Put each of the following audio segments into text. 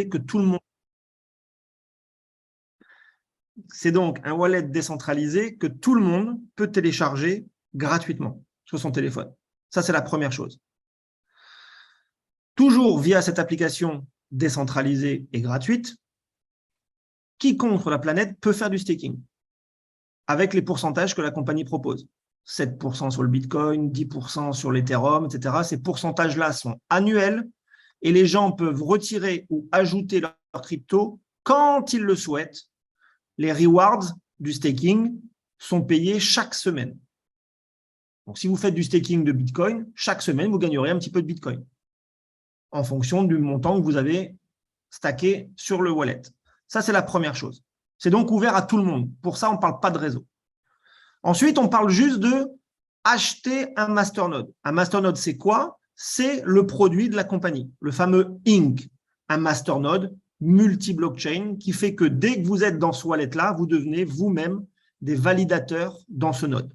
que tout le monde. C'est donc un wallet décentralisé que tout le monde peut télécharger gratuitement sur son téléphone. Ça, c'est la première chose. Toujours via cette application décentralisée et gratuite, quiconque sur la planète peut faire du staking avec les pourcentages que la compagnie propose. 7% sur le Bitcoin, 10% sur l'Ethereum, etc. Ces pourcentages-là sont annuels et les gens peuvent retirer ou ajouter leur crypto quand ils le souhaitent. Les rewards du staking sont payés chaque semaine. Donc, si vous faites du staking de Bitcoin, chaque semaine, vous gagnerez un petit peu de Bitcoin en fonction du montant que vous avez stacké sur le wallet. Ça, c'est la première chose. C'est donc ouvert à tout le monde. Pour ça, on ne parle pas de réseau. Ensuite, on parle juste de acheter un masternode. Un masternode, c'est quoi? C'est le produit de la compagnie, le fameux Inc. Un masternode multi-blockchain qui fait que dès que vous êtes dans ce wallet-là, vous devenez vous-même des validateurs dans ce node.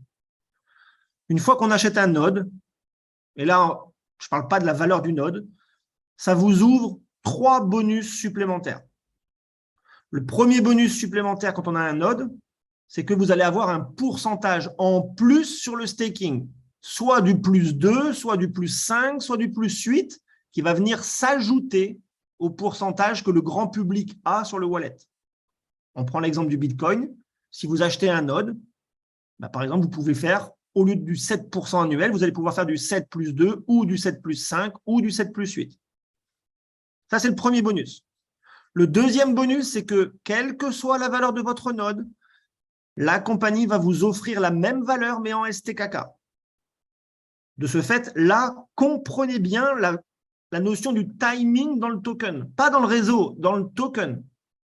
Une fois qu'on achète un node, et là, je ne parle pas de la valeur du node, ça vous ouvre 3 bonus supplémentaires. Le premier bonus supplémentaire quand on a un node, c'est que vous allez avoir un pourcentage en plus sur le staking, soit du plus 2, soit du plus 5, soit du plus 8, qui va venir s'ajouter au pourcentage que le grand public a sur le wallet. On prend l'exemple du Bitcoin. Si vous achetez un node, par exemple, vous pouvez faire, au lieu du 7% annuel, vous allez pouvoir faire du 7 plus 2 ou du 7 plus 5 ou du 7 plus 8. Ça, c'est le premier bonus. Le deuxième bonus, c'est que quelle que soit la valeur de votre node, la compagnie va vous offrir la même valeur, mais en STKK. De ce fait, là, comprenez bien la notion du timing dans le token. Pas dans le réseau, dans le token.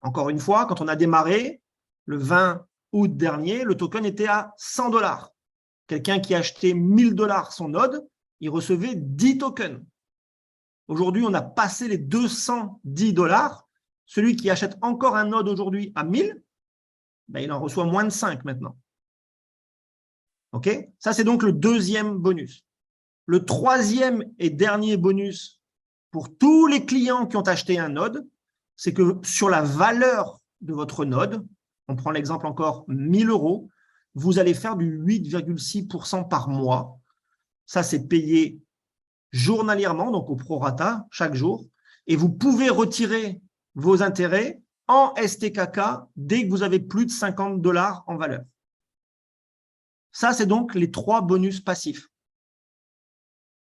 Encore une fois, quand on a démarré, le 20 août dernier, le token était à 100 $. Quelqu'un qui achetait 1000 $ son node, il recevait 10 tokens. Aujourd'hui, on a passé les 210 $. Celui qui achète encore un node aujourd'hui à 1000, il en reçoit moins de 5 maintenant. OK? Ça, c'est donc le deuxième bonus. Le troisième et dernier bonus pour tous les clients qui ont acheté un node, c'est que sur la valeur de votre node, on prend l'exemple encore 1000 €, vous allez faire du 8,6% par mois. Ça, c'est payé journalièrement, donc au prorata, chaque jour. Et vous pouvez retirer vos intérêts en STKK dès que vous avez plus de 50 $ en valeur. Ça, c'est donc les 3 bonus passifs.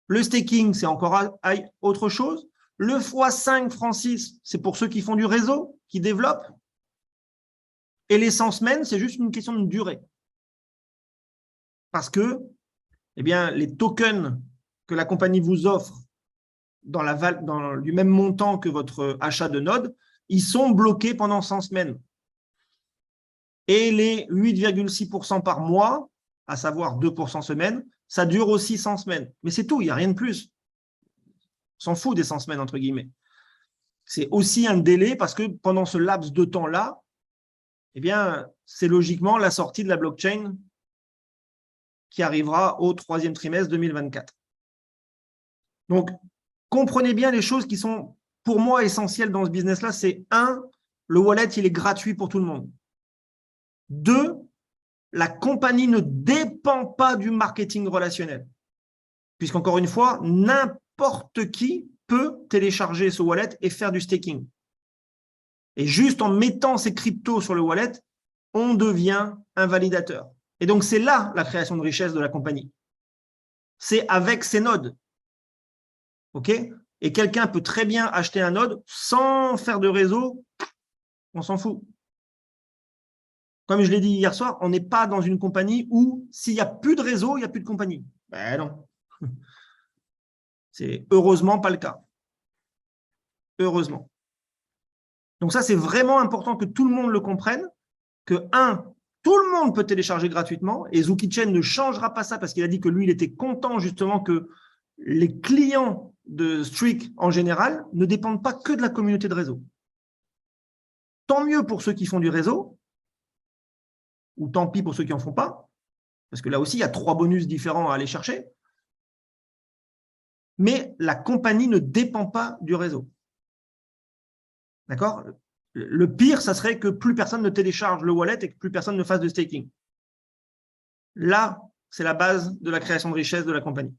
Le staking, c'est encore autre chose. Le x5 francs 6, c'est pour ceux qui font du réseau, qui développent. Et les 100 semaines, c'est juste une question de durée. Parce que les tokens que la compagnie vous offre dans du même montant que votre achat de node, ils sont bloqués pendant 100 semaines. Et les 8,6% par mois, à savoir 2% semaine, ça dure aussi 100 semaines. Mais c'est tout, il n'y a rien de plus. On s'en fout des 100 semaines, entre guillemets. C'est aussi un délai parce que pendant ce laps de temps-là, c'est logiquement la sortie de la blockchain qui arrivera au 3e trimestre 2024. Donc, comprenez bien les choses qui sont, pour moi, essentielles dans ce business-là. C'est 1, le wallet, il est gratuit pour tout le monde. 2, la compagnie ne dépend pas du marketing relationnel. Puisqu'encore une fois, n'importe qui peut télécharger ce wallet et faire du staking. Et juste en mettant ses cryptos sur le wallet, on devient un validateur. Et donc, c'est là la création de richesse de la compagnie. C'est avec ces nodes. OK? Et quelqu'un peut très bien acheter un node sans faire de réseau, on s'en fout. Comme je l'ai dit hier soir, on n'est pas dans une compagnie où s'il n'y a plus de réseau, il n'y a plus de compagnie. Ben non. C'est heureusement pas le cas. Heureusement. Donc ça, c'est vraiment important que tout le monde le comprenne, que tout le monde peut télécharger gratuitement, et Zhuki Chen ne changera pas ça parce qu'il a dit que lui, il était content justement que les clients de Streak en général ne dépendent pas que de la communauté de réseau. Tant mieux pour ceux qui font du réseau, ou tant pis pour ceux qui n'en font pas, parce que là aussi, il y a 3 bonus différents à aller chercher. Mais la compagnie ne dépend pas du réseau. D'accord? Le pire, ça serait que plus personne ne télécharge le wallet et que plus personne ne fasse de staking. Là, c'est la base de la création de richesse de la compagnie.